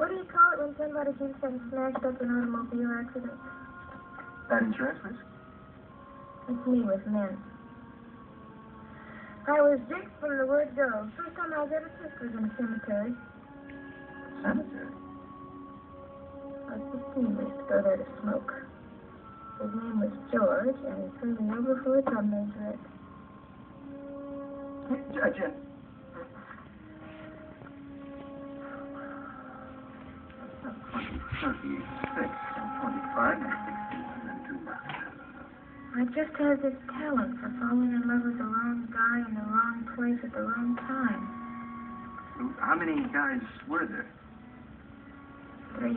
What do you call it when somebody gets smashed up in an automobile accident? That insurance risk? It's me with men. I was Dick from the word go. First time I was ever kissed was in a cemetery. Cemetery? I was 15. We used to go there to smoke. His name was George, and he threw me over for a drum majorette. Jen. That's 26 and 25 and 16 and then 2 months. I just have this talent for falling in love with the wrong guy in the wrong place at the wrong time. How many guys were there? 3.